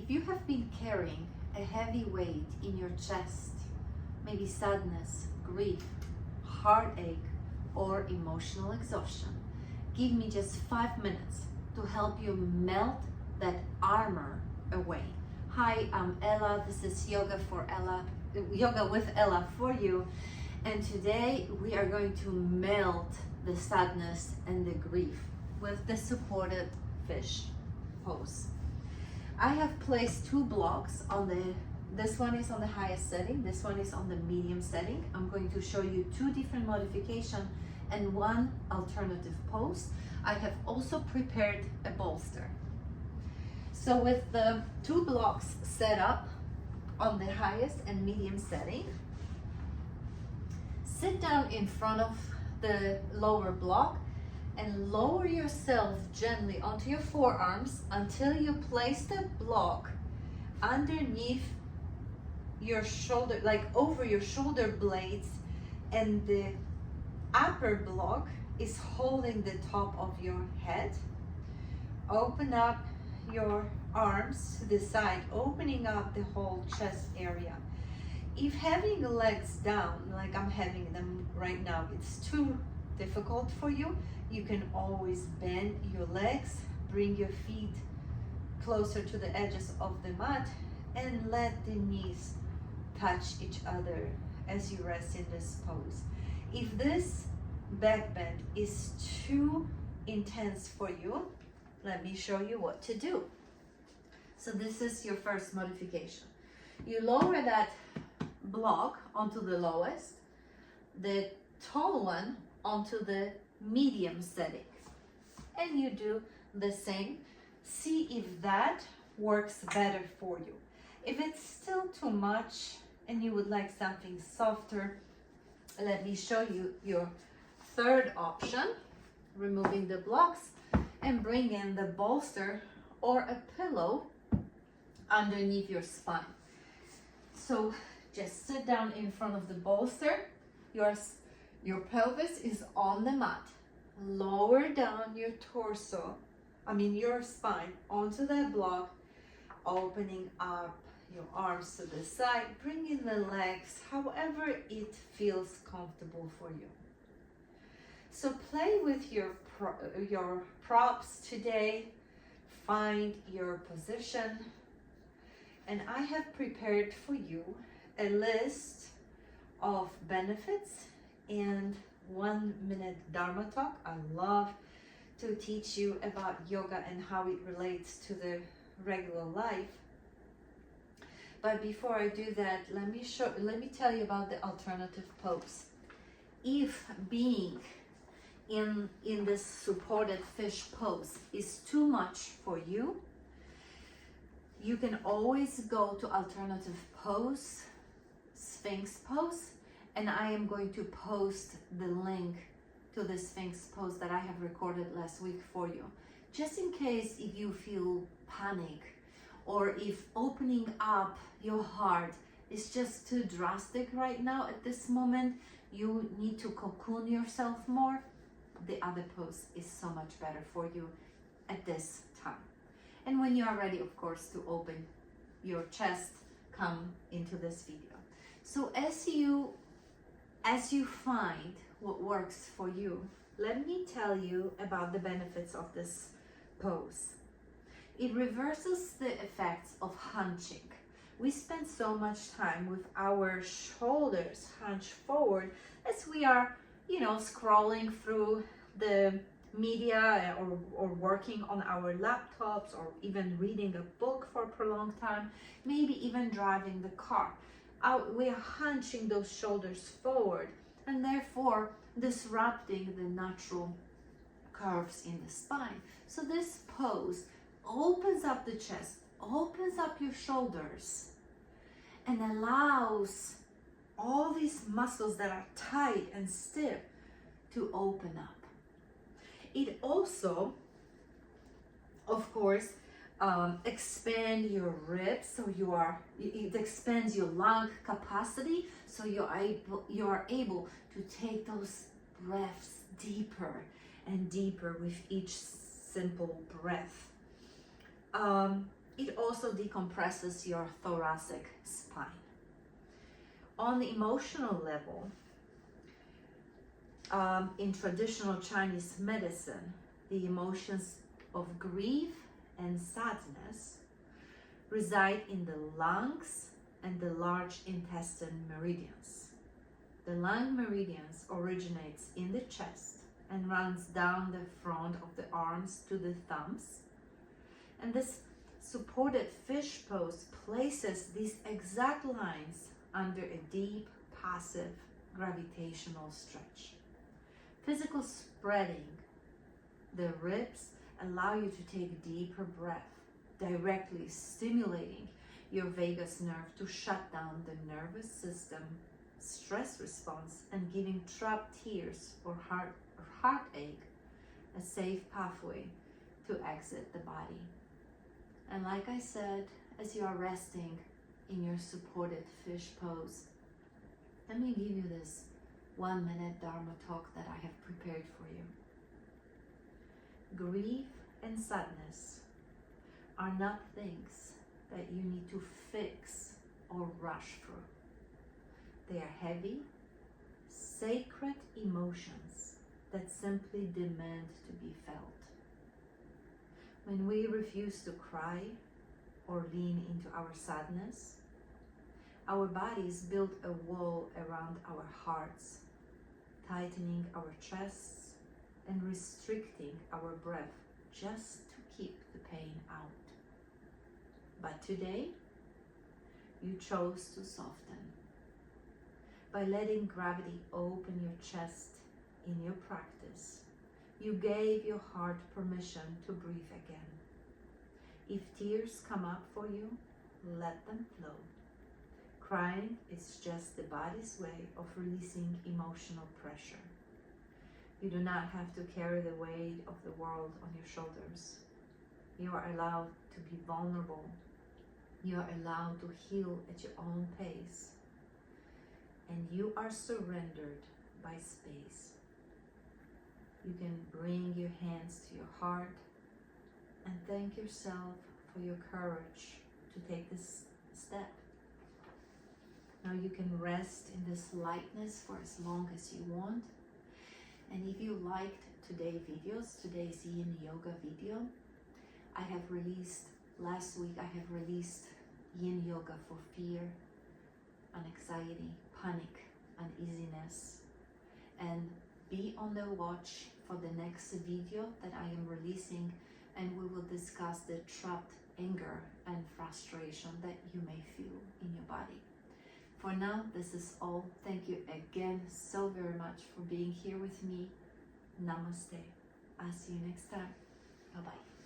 If you have been carrying a heavy weight in your chest, maybe sadness, grief, heartache, or emotional exhaustion, give me just 5 minutes to help you melt that armor away. Hi, I'm Ella. This is Yoga with Ella for you. And today we are going to melt the sadness and the grief with the supported fish pose. I have placed 2 blocks on this one is on the highest setting, this one is on the medium setting. I'm going to show you 2 different modifications and 1 alternative pose. I have also prepared a bolster. So with the 2 blocks set up on the highest and medium setting, sit down in front of the lower block and lower yourself gently onto your forearms until you place the block underneath your shoulder, like over your shoulder blades, and the upper block is holding the top of your head. Open up your arms to the side, opening up the whole chest area. If having legs down, like I'm having them right now, it's too difficult for you, you can always bend your legs, bring your feet closer to the edges of the mat, and let the knees touch each other as you rest in this pose. If this back bend is too intense for you, let me show you what to do. So this is your first modification. You lower that block onto the lowest, the tall one onto the medium setting, and you do the same. See if that works better for you. If it's still too much and you would like something softer, let me show you your third option, removing the blocks and bring in the bolster or a pillow underneath your spine. So just sit down in front of the bolster. Your pelvis is on the mat. Lower down your your spine onto that block, opening up your arms to the side, bringing the legs however it feels comfortable for you. So play with your props today, find your position, and I have prepared for you a list of benefits and 1-minute Dharma talk. I love to teach you about yoga and how it relates to the regular life. But before I do that, let me tell you about the alternative pose. If being in this supported fish pose is too much for you, you can always go to alternative pose, Sphinx pose, and I am going to post the link to the Sphinx pose that I have recorded last week for you. Just in case if you feel panic, or if opening up your heart is just too drastic right now at this moment, you need to cocoon yourself more, the other pose is so much better for you at this time. And when you are ready, of course, to open your chest, come into this video. So as you find what works for you, let me tell you about the benefits of this pose. It reverses the effects of hunching. We spend so much time with our shoulders hunched forward as we are, scrolling through the media or working on our laptops, or even reading a book for a prolonged time, maybe even driving the car. We are hunching those shoulders forward and therefore disrupting the natural curves in the spine. So this pose opens up the chest, opens up your shoulders, and allows all these muscles that are tight and stiff to open up. It also, of course, expand your ribs, so it expands your lung capacity, so you are able to take those breaths deeper and deeper with each simple breath. it also decompresses your thoracic spine. On the emotional level, in traditional Chinese medicine, the emotions of grief and sadness reside in the lungs and the large intestine meridians. The lung meridians originates in the chest and runs down the front of the arms to the thumbs. And this supported fish pose places these exact lines under a deep, passive, gravitational stretch. Physical spreading the ribs allow you to take deeper breath, directly stimulating your vagus nerve to shut down the nervous system stress response and giving trapped tears or heartache a safe pathway to exit the body. And like I said, as you are resting in your supported fish pose, let me give you this 1 minute Dharma talk that I have prepared for you. Grief and sadness are not things that you need to fix or rush through. They are heavy, sacred emotions that simply demand to be felt. When we refuse to cry or lean into our sadness, our bodies build a wall around our hearts, tightening our chests and restricting our breath just to keep the pain out. But today, you chose to soften. By letting gravity open your chest in your practice, you gave your heart permission to breathe again. If tears come up for you, let them flow. Crying is just the body's way of releasing emotional pressure. You do not have to carry the weight of the world on your shoulders. You are allowed to be vulnerable. You are allowed to heal at your own pace. And you are surrendered by space. You can bring your hands to your heart and thank yourself for your courage to take this step. Now you can rest in this lightness for as long as you want. And if you liked today's Yin Yoga video, last week I have released Yin Yoga for fear, anxiety, panic, uneasiness. And be on the watch for the next video that I am releasing, and we will discuss the trapped anger and frustration that you may feel in your body. For now, this is all. Thank you again so very much for being here with me. Namaste. I'll see you next time. Bye-bye.